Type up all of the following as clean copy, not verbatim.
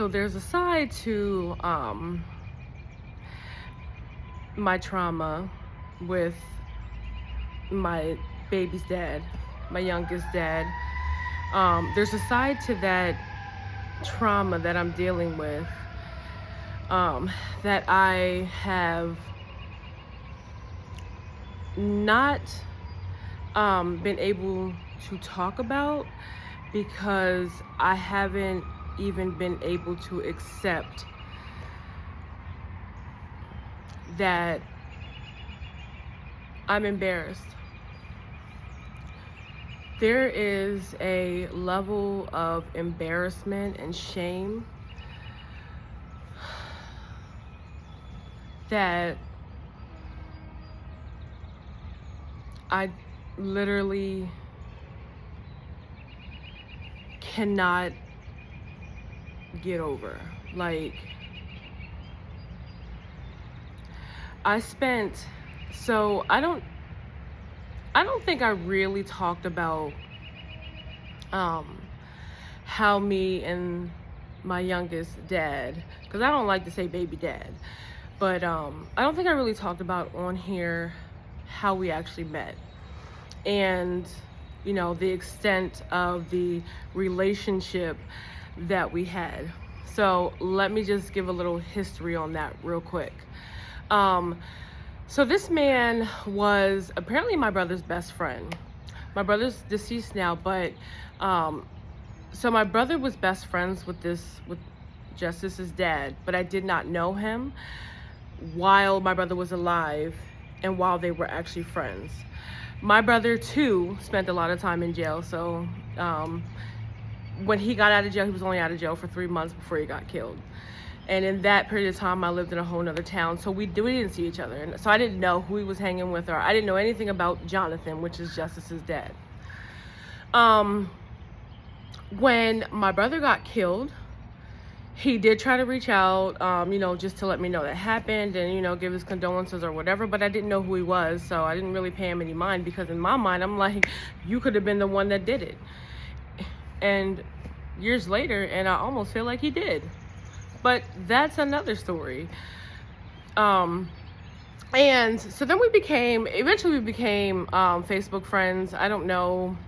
So there's a side to my trauma with my baby's dad, my youngest dad. There's a side to that trauma that I'm dealing with, that I have not been able to talk about because I haven't even been able to accept that I'm embarrassed. There is a level of embarrassment and shame that I literally cannot get over. Like, I don't think I really talked about how me and my youngest dad, because I don't like to say baby dad, but I don't think I really talked about on here how we actually met, and the extent of the relationship that we had. So let me just give a little history on that real quick. So this man was apparently my brother's best friend. My brother's deceased now, but so my brother was best friends with Justice's dad, but I did not know him while my brother was alive and while they were actually friends. My brother too spent a lot of time in jail. So when he got out of jail, he was only out of jail for 3 months before he got killed. And in that period of time, I lived in a whole nother town. So we didn't see each other. And so I didn't know who he was hanging with, or I didn't know anything about Jonathan, which is Justice's dad. When my brother got killed, he did try to reach out, just to let me know that happened and, give his condolences or whatever, but I didn't know who he was, so I didn't really pay him any mind, because in my mind, I'm like, you could have been the one that did it. And years later, and I almost feel like he did. But that's another story. And so then eventually we became Facebook friends. I don't know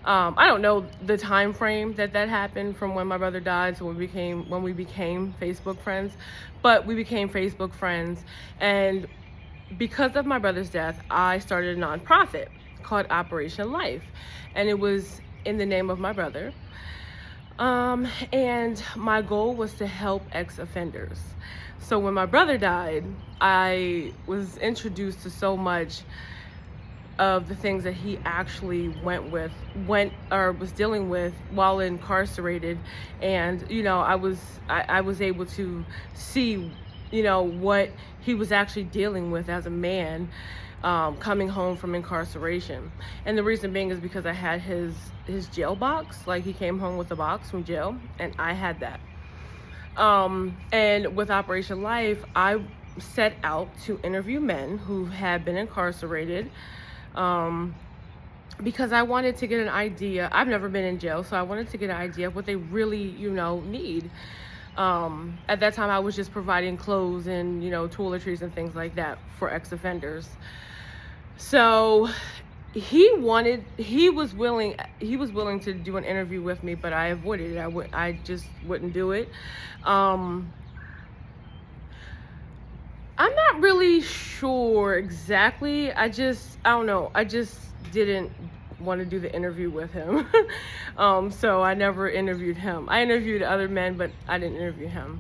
the time frame that happened from when my brother died to when we became Facebook friends, but we became Facebook friends. And because of my brother's death, I started a nonprofit called Operation Life, and it was in the name of my brother. And my goal was to help ex-offenders. So when my brother died, I was introduced to so much of the things that he actually was dealing with while incarcerated. And, I was able to see, what he was actually dealing with as a man, coming home from incarceration. And the reason being is because I had his jail box. Like, he came home with a box from jail, and I had that. And with Operation Life, I set out to interview men who had been incarcerated, because I wanted to get an idea. I've never been in jail, so I wanted to get an idea of what they really, need. At that time, I was just providing clothes and, toiletries and things like that for ex-offenders. So he was willing to do an interview with me, but I avoided it. I just wouldn't do it. I'm not really sure exactly. I don't know. I just didn't want to do the interview with him. So I never interviewed him. I interviewed other men, but I didn't interview him.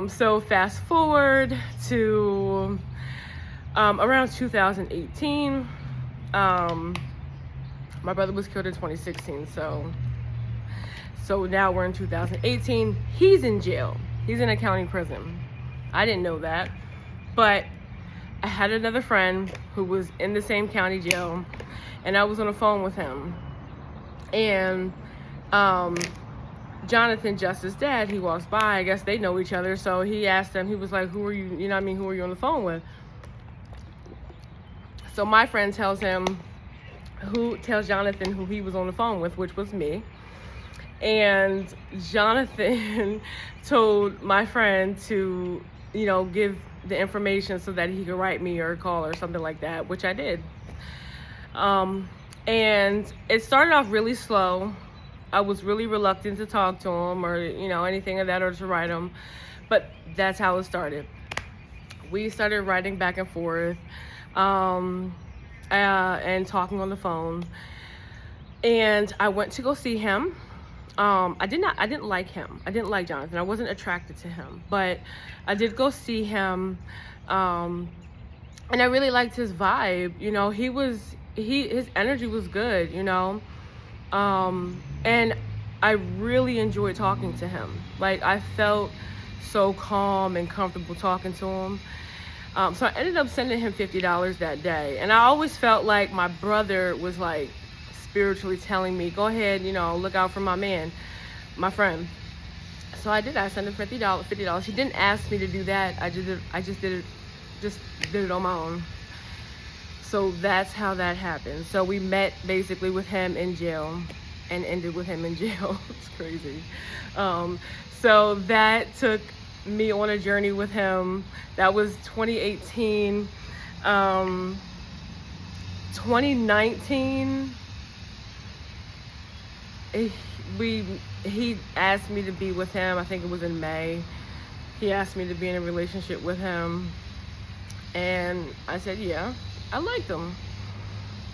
So fast forward to around 2018. My brother was killed in 2016. So now we're in 2018. He's in jail. He's in a county prison. I didn't know that, but I had another friend who was in the same county jail, and I was on the phone with him. And Jonathan, Justice's dad, he walks by. I guess they know each other, so he asked him. He was like, "Who are you? Who are you on the phone with?" So my friend tells Jonathan who he was on the phone with, which was me. And Jonathan told my friend to, give the information so that he could write me or call or something like that, which I did. And it started off really slow. I was really reluctant to talk to him or, anything of that or to write him. But that's how it started. We started writing back and forth and talking on the phone. And I went to go see him. I didn't like him. I didn't like Jonathan. I wasn't attracted to him, but I did go see him. And I really liked his vibe. His energy was good, and I really enjoyed talking to him. Like, I felt so calm and comfortable talking to him. So I ended up sending him $50 that day. And I always felt like my brother was like spiritually telling me, go ahead, look out for my man, my friend. So I did. I sent him $50. He didn't ask me to do that. I just did it on my own. So that's how that happened. So we met basically with him in jail and ended with him in jail. It's crazy. So that took me on a journey with him. That was 2018. 2019, he asked me to be with him. I think it was in May. He asked me to be in a relationship with him. And I said, yeah. I liked him.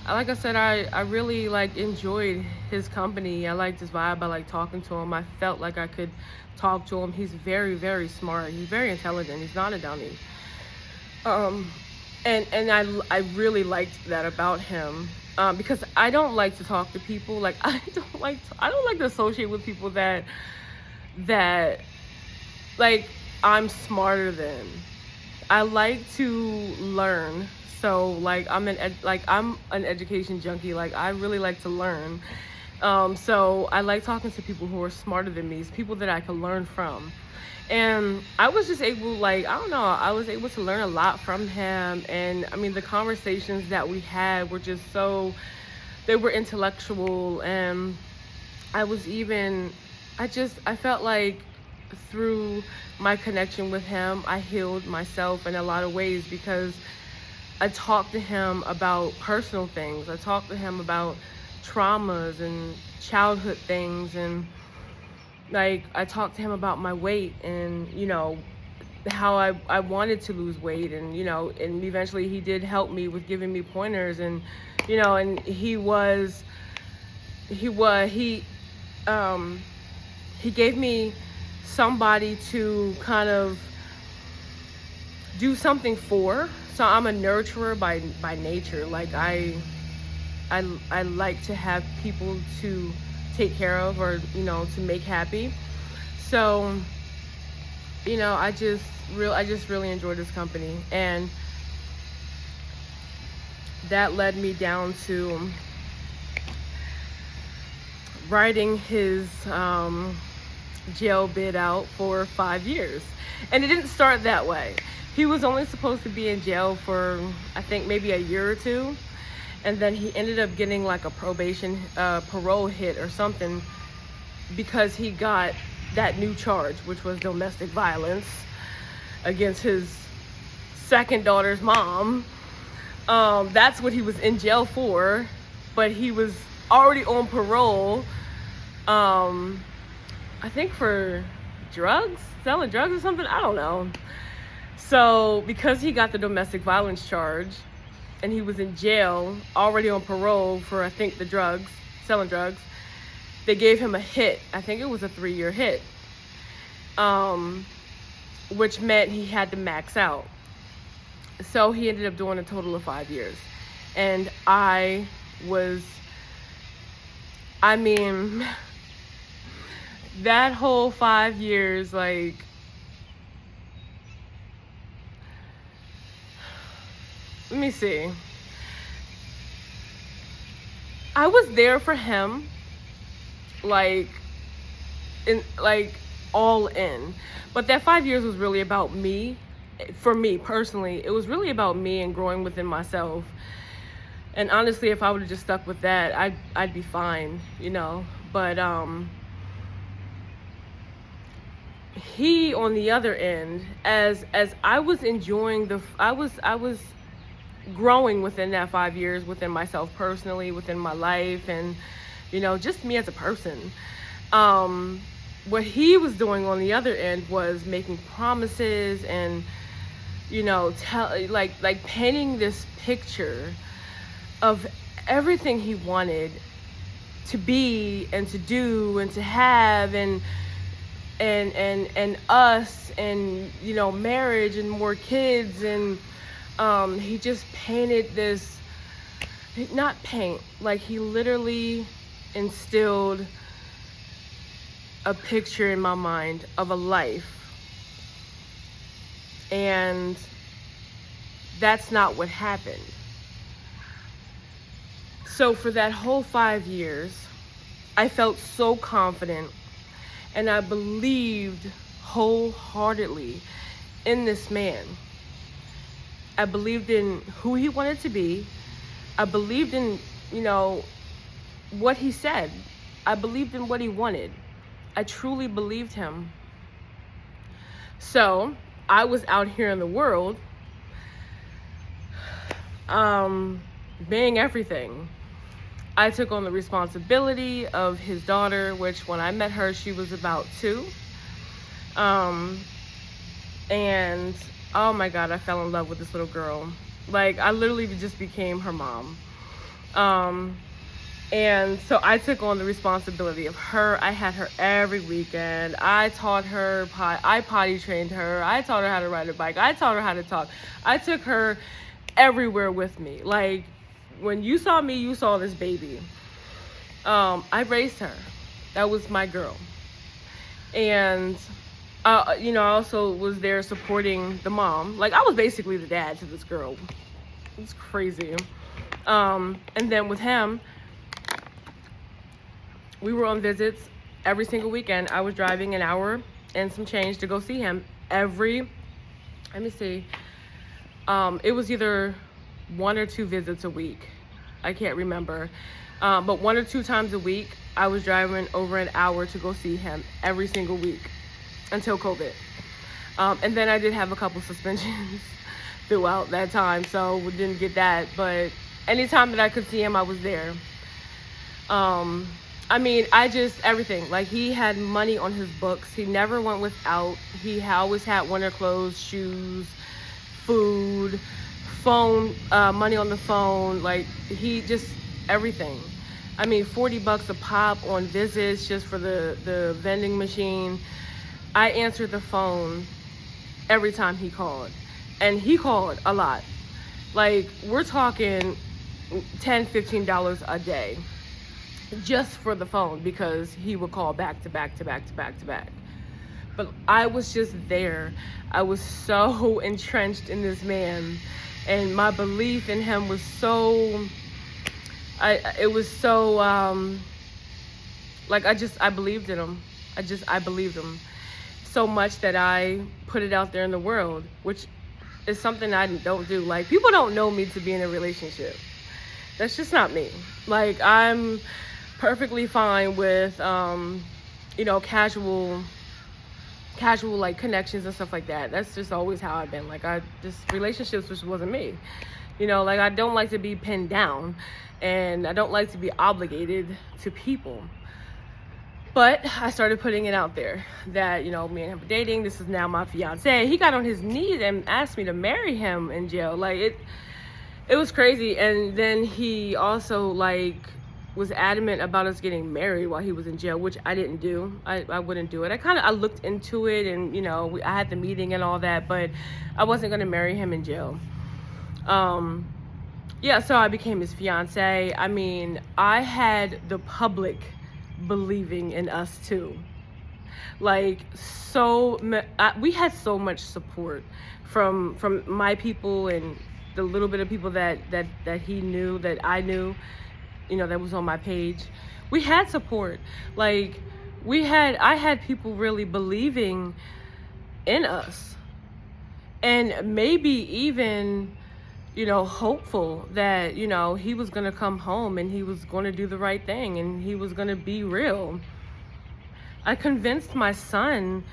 Like I said, I really enjoyed his company. I liked his vibe. I liked talking to him. I felt like I could talk to him. He's very, very smart. He's very intelligent. He's not a dummy. And I really liked that about him. Because I don't like to talk to people. I don't like to associate with people that I'm smarter than. I like to learn. So I'm an education junkie. I really like to learn. So I like talking to people who are smarter than me, people that I can learn from. And I was just able, I was able to learn a lot from him. And I mean, the conversations that we had were just they were intellectual. And I felt like through my connection with him, I healed myself in a lot of ways, because I talked to him about personal things. I talked to him about traumas and childhood things, and I talked to him about my weight and how I wanted to lose weight, and and eventually he did help me with giving me pointers, and and he gave me somebody to kind of do something for. So I'm a nurturer by nature. I like to have people to take care of or to make happy. So I just really enjoyed this company, and that led me down to writing his jail bid out for 5 years. And it didn't start that way. He was only supposed to be in jail for, I think, maybe a year or two. And then he ended up getting a parole hit or something, because he got that new charge, which was domestic violence against his second daughter's mom. That's what he was in jail for, but he was already on parole, I think for selling drugs or something, I don't know. So because he got the domestic violence charge and he was in jail already on parole for, I think, selling drugs, they gave him a hit. I think it was a 3-year hit, which meant he had to max out. So he ended up doing a total of 5 years. And that whole 5 years, let me see. I was there for him, all in. But that 5 years was really about me. For me personally, it was really about me and growing within myself. And honestly, if I would have just stuck with that, I'd be fine, But he on the other end, as I was enjoying I was growing within that 5 years, within myself personally, within my life, and just me as a person. um what he was doing on the other end was making promises, and tell like painting this picture of everything he wanted to be and to do and to have, and us, and marriage and more kids. And he just painted this, not paint, like he literally instilled a picture in my mind of a life, and that's not what happened. So for that whole 5 years, I felt so confident, and I believed wholeheartedly in this man. I believed in who he wanted to be. I believed in, what he said. I believed in what he wanted. I truly believed him. So I was out here in the world, being everything. I took on the responsibility of his daughter, which when I met her, she was about 2. And oh my God, I fell in love with this little girl. Like, I literally just became her mom. And so I took on the responsibility of her. I had her every weekend. I taught her, I potty trained her. I taught her how to ride a bike. I taught her how to talk. I took her everywhere with me. Like, when you saw me, you saw this baby. I raised her. That was my girl. And, I also was there supporting the mom. Like, I was basically the dad to this girl. It's crazy. And then with him, we were on visits every single weekend. I was driving an hour and some change to go see him let me see. It was either 1 or 2 visits a week. I can't remember. But 1 or 2 times a week, I was driving over an hour to go see him every single week until COVID. And then I did have a couple suspensions throughout that time, so we didn't get that. But anytime that I could see him, I was there. Everything. Like, he had money on his books. He never went without. He always had winter clothes, shoes, food, phone, money on the phone. Like, he just, everything. $40 a pop on visits just for the vending machine. I answered the phone every time he called. And he called a lot. Like, we're talking $10, $15 a day. Just for the phone, because he would call back to back to back to back to back. But I was just there. I was so entrenched in this man, and my belief in him was so, I believed in him. I believed him so much that I put it out there in the world, which is something I don't do. Like, people don't know me to be in a relationship. That's just not me. Like, I'm perfectly fine with casual like connections and stuff like that. That's just always how I've been. Like, relationships just wasn't me. Like, I don't like to be pinned down, and I don't like to be obligated to people. But I started putting it out there that, me and him are dating. This is now my fiance. He got on his knees and asked me to marry him in jail. Like, it was crazy. And then he also, like, was adamant about us getting married while he was in jail, which I didn't do. I wouldn't do it. I looked into it, and I had the meeting and all that, but I wasn't going to marry him in jail. So I became his fiance. I had the public believing in us too. Like, we had so much support from my people, and the little bit of people that he knew, that I knew, that was on my page. We had support. Like, I had people really believing in us, and maybe even, hopeful that, he was going to come home and he was going to do the right thing and he was going to be real. I convinced my son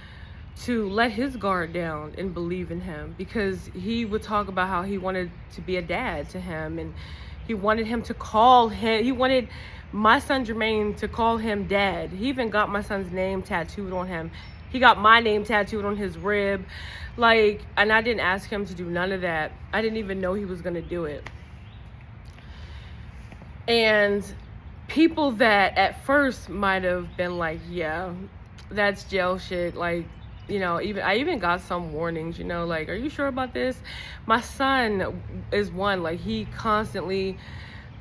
to let his guard down and believe in him, because he would talk about how he wanted to be a dad to him, and he wanted him to call him, he wanted my son Jermaine to call him dad. He even got my son's name tattooed on him. He got my name tattooed on his rib. Like, and I didn't ask him to do none of that. I didn't even know he was going to do it. And people that at first might have been like, yeah, that's jail shit. Like, you know, I even got some warnings, you know, like, are you sure about this? My son is one, like, he constantly,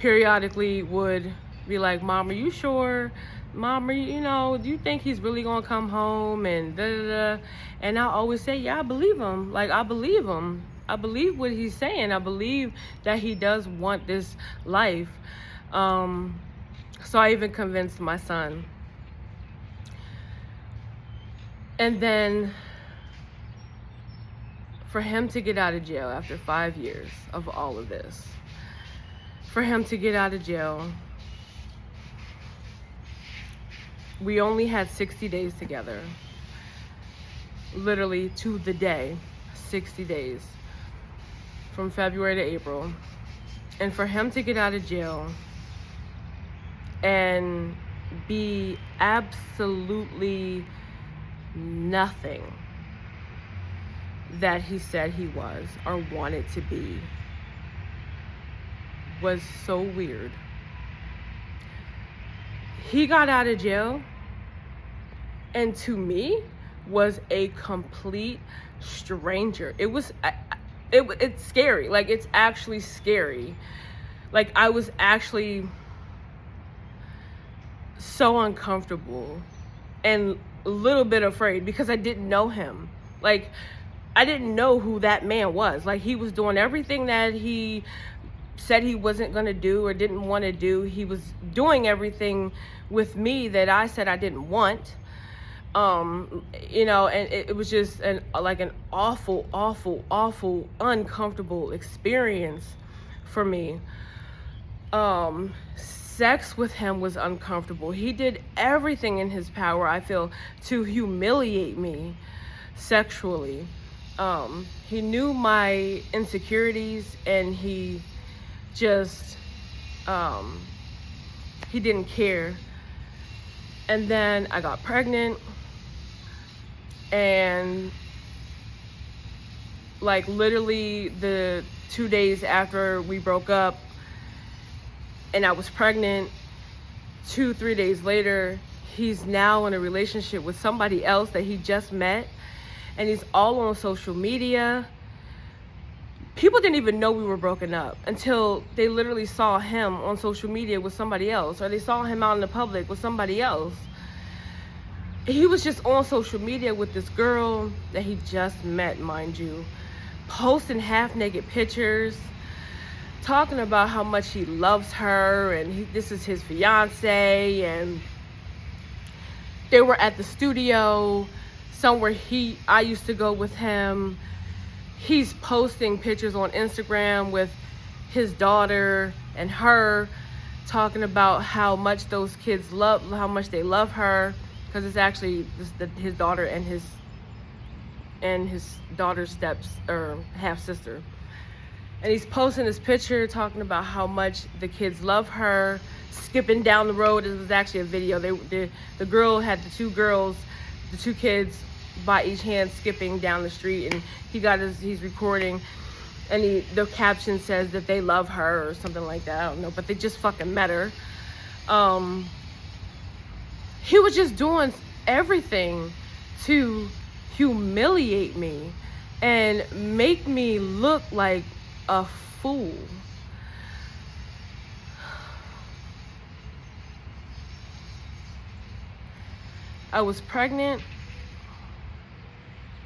periodically would be like, Mom, are you sure? Mom, you know, do you think he's really gonna come home? And da da da. And I always say, yeah, I believe him. Like, I believe him. I believe what he's saying. I believe that he does want this life. So I even convinced my son. And then for him to get out of jail after 5 years of all of this, for him to get out of jail, we only had 60 days together. Literally to the day, 60 days. From February to April. And for him to get out of jail and be absolutely nothing that he said he was or wanted to be was so weird. He got out of jail and to me was a complete stranger. It's scary. Like, it's actually scary. Like, I was actually so uncomfortable and a little bit afraid because I didn't know him. Like, I didn't know who that man was. Like, he was doing everything that he said he wasn't going to do or didn't want to do. He was doing everything with me that I said I didn't want. You know, and it was just an awful, uncomfortable experience for me. Sex with him was uncomfortable. He did everything in his power, I feel, to humiliate me sexually. He knew my insecurities and he just, he didn't care. And then I got pregnant, and like literally the 2 days after we broke up and I was pregnant, 2-3 days later, he's now in a relationship with somebody else that he just met, and he's all on social media. People didn't even know we were broken up until they literally saw him on social media with somebody else, or they saw him out in the public with somebody else. He was just on social media with this girl that he just met, mind you, posting half-naked pictures, talking about how much he loves her, and this is his fiance, and they were at the studio somewhere I used to go with him. He's posting pictures on Instagram with his daughter and her, talking about how much those kids how much they love her, because it's actually his daughter and his daughter's half sister. And he's posting this picture talking about how much the kids love her, skipping down the road. It was actually a video. The girl had the two kids by each hand skipping down the street, and he's recording, and the caption says that they love her or something like that. I don't know, but they just fucking met her. He was just doing everything to humiliate me and make me look like a fool. I was pregnant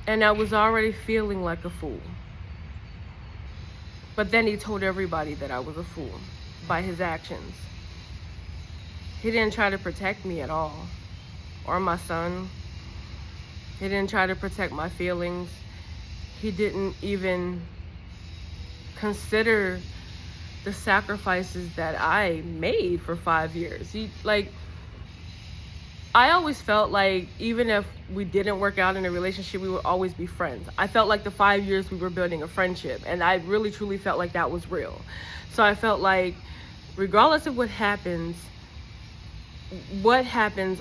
and I was already feeling like a fool. But then he told everybody that I was a fool by his actions. He didn't try to protect me at all, or my son. He didn't try to protect my feelings. He didn't even consider the sacrifices that I made for 5 years. I always felt like even if we didn't work out in a relationship, we would always be friends. I felt like the 5 years we were building a friendship, and I really truly felt like that was real. So I felt like regardless of what happens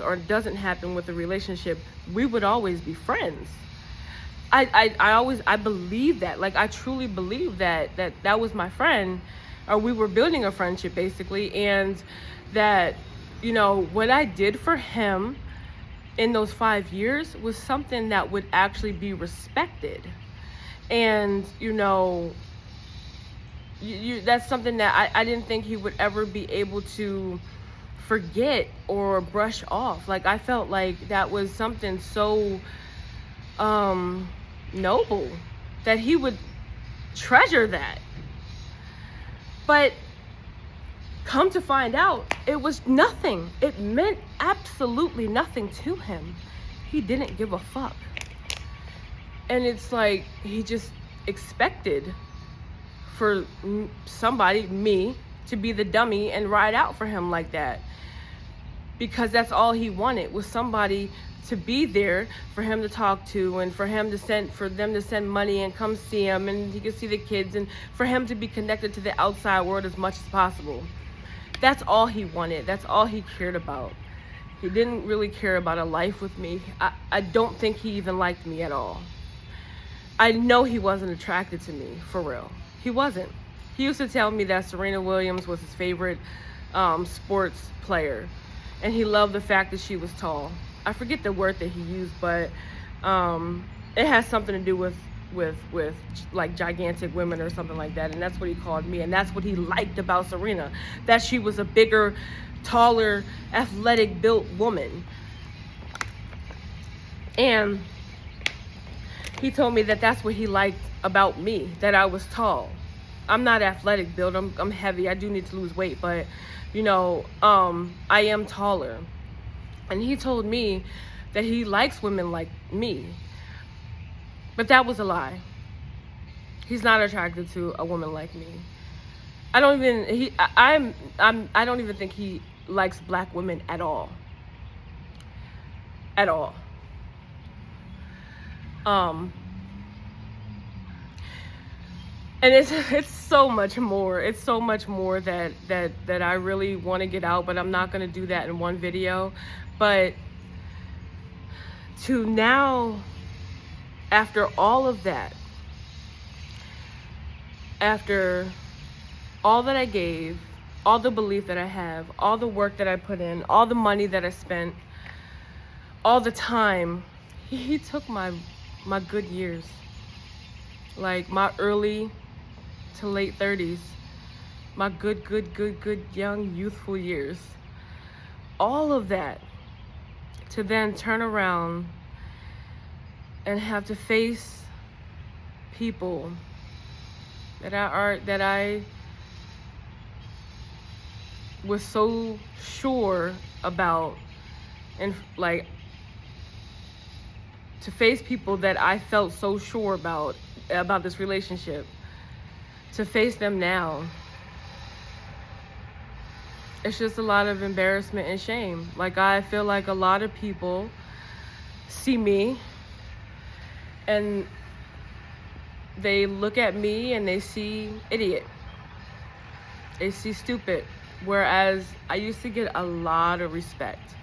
or doesn't happen with the relationship, we would always be friends. I believe that. Like, I truly believe that was my friend, or we were building a friendship basically, and that, you know, what I did for him in those 5 years was something that would actually be respected. And, you know, that's something that I didn't think he would ever be able to forget or brush off. Like, I felt like that was something so noble that he would treasure that. But come to find out, it was nothing. It meant absolutely nothing to him. He didn't give a fuck. And it's like he just expected for somebody, me, to be the dummy and ride out for him like that. Because that's all he wanted, was somebody to be there for him to talk to, and for them to send money and come see him, and he could see the kids, and for him to be connected to the outside world as much as possible. That's all he wanted. That's all he cared about. He didn't really care about a life with me. I don't think he even liked me at all. I know he wasn't attracted to me, for real. He wasn't. He used to tell me that Serena Williams was his favorite sports player, and he loved the fact that she was tall. I forget the word that he used, but it has something to do with like gigantic women or something like that, and that's what he called me, and that's what he liked about Serena, that she was a bigger, taller, athletic built woman. And he told me that that's what he liked about me, that I was tall. I'm not athletic built, I'm heavy, I do need to lose weight, but you know, I am taller. And he told me that he likes women like me. But that was a lie. He's not attracted to a woman like me. I don't even think he likes black women at all. At all. And it's so much more. It's so much more that I really want to get out, but I'm not going to do that in one video. But to now, after all of that, after all that I gave, all the belief that I have, all the work that I put in, all the money that I spent, all the time, he took my good years, like my early to late 30s, my good young youthful years, all of that, to then turn around and have to face people that I was so sure about, and like to face people that I felt so sure about this relationship, to face them now, it's just a lot of embarrassment and shame. Like, I feel like a lot of people see me and they look at me and they see idiot, they see stupid, whereas I used to get a lot of respect.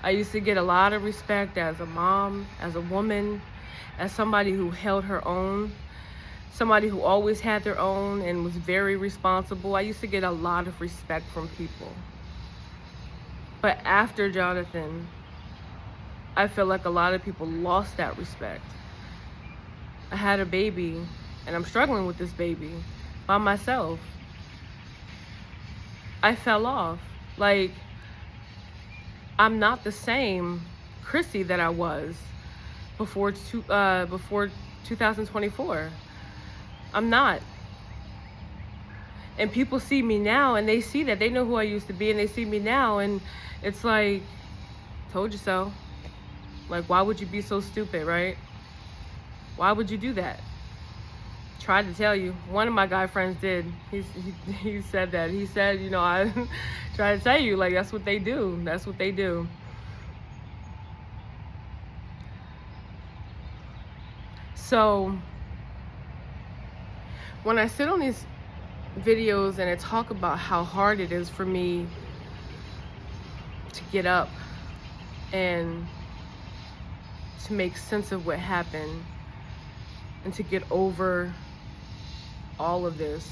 I used to get a lot of respect as a mom, as a woman, as somebody who held her own, somebody who always had their own and was very responsible. I used to get a lot of respect from people. But after Jonathan, I feel like a lot of people lost that respect. I had a baby, and I'm struggling with this baby by myself. I fell off. Like, I'm not the same Chrissy that I was before 2024. I'm not. And people see me now, and they see that. They know who I used to be, and they see me now, and it's like, told you so. Like, why would you be so stupid, right? Why would you do that? Tried to tell you. One of my guy friends did. He said that. He said, you know, I tried to tell you, like, that's what they do. That's what they do. So when I sit on these videos and I talk about how hard it is for me to get up and to make sense of what happened and to get over all of this,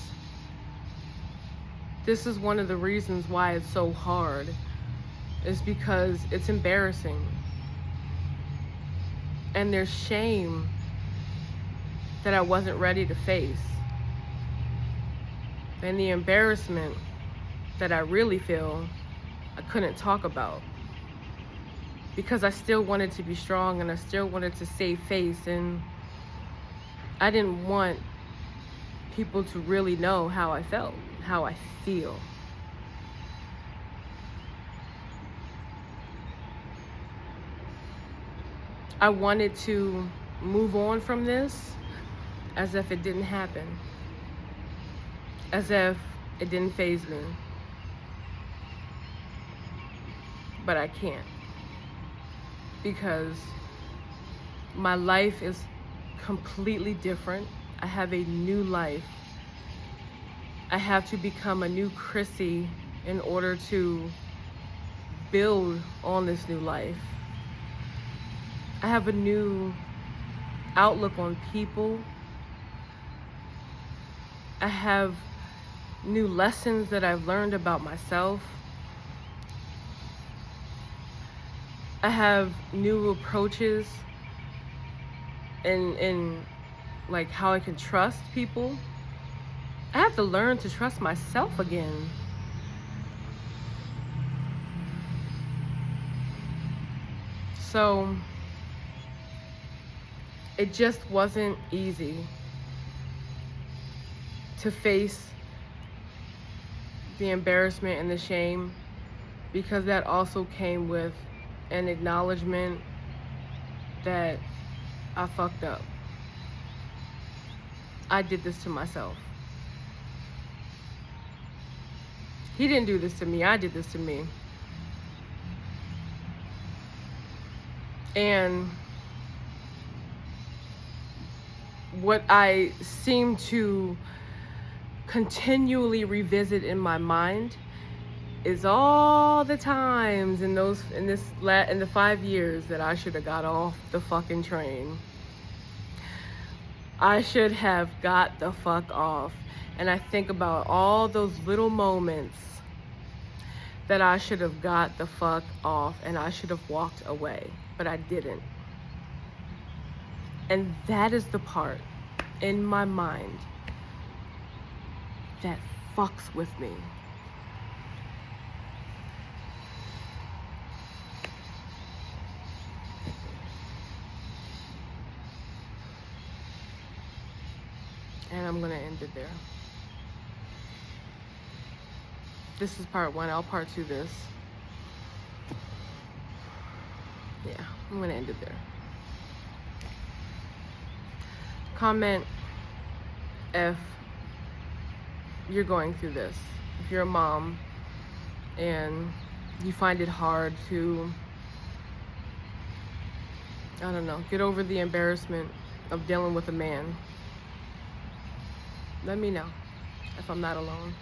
this is one of the reasons why it's so hard, is because it's embarrassing. And there's shame that I wasn't ready to face. And the embarrassment that I really feel, I couldn't talk about. Because I still wanted to be strong and I still wanted to save face, and I didn't want people to really know how I felt, how I feel. I wanted to move on from this as if it didn't happen, as if it didn't faze me. But I can't, because my life is completely different. I have a new life. I have to become a new Chrissy in order to build on this new life. I have a new outlook on people. I have new lessons that I've learned about myself. I have new approaches in like how I can trust people. I have to learn to trust myself again. So it just wasn't easy to face the embarrassment and the shame, because that also came with an acknowledgement that I fucked up. I did this to myself. He didn't do this to me, I did this to me. And what I seem to continually revisit in my mind is all the times in the 5 years that I should have got off the fucking train. I should have got the fuck off. And I think about all those little moments that I should have got the fuck off and I should have walked away, but I didn't. And that is the part in my mind that fucks with me. And I'm gonna end it there. This is part 1. I'll part 2 this. Yeah, I'm gonna end it there. Comment if you're going through this. If you're a mom and you find it hard to, I don't know, get over the embarrassment of dealing with a man. Let me know if I'm not alone.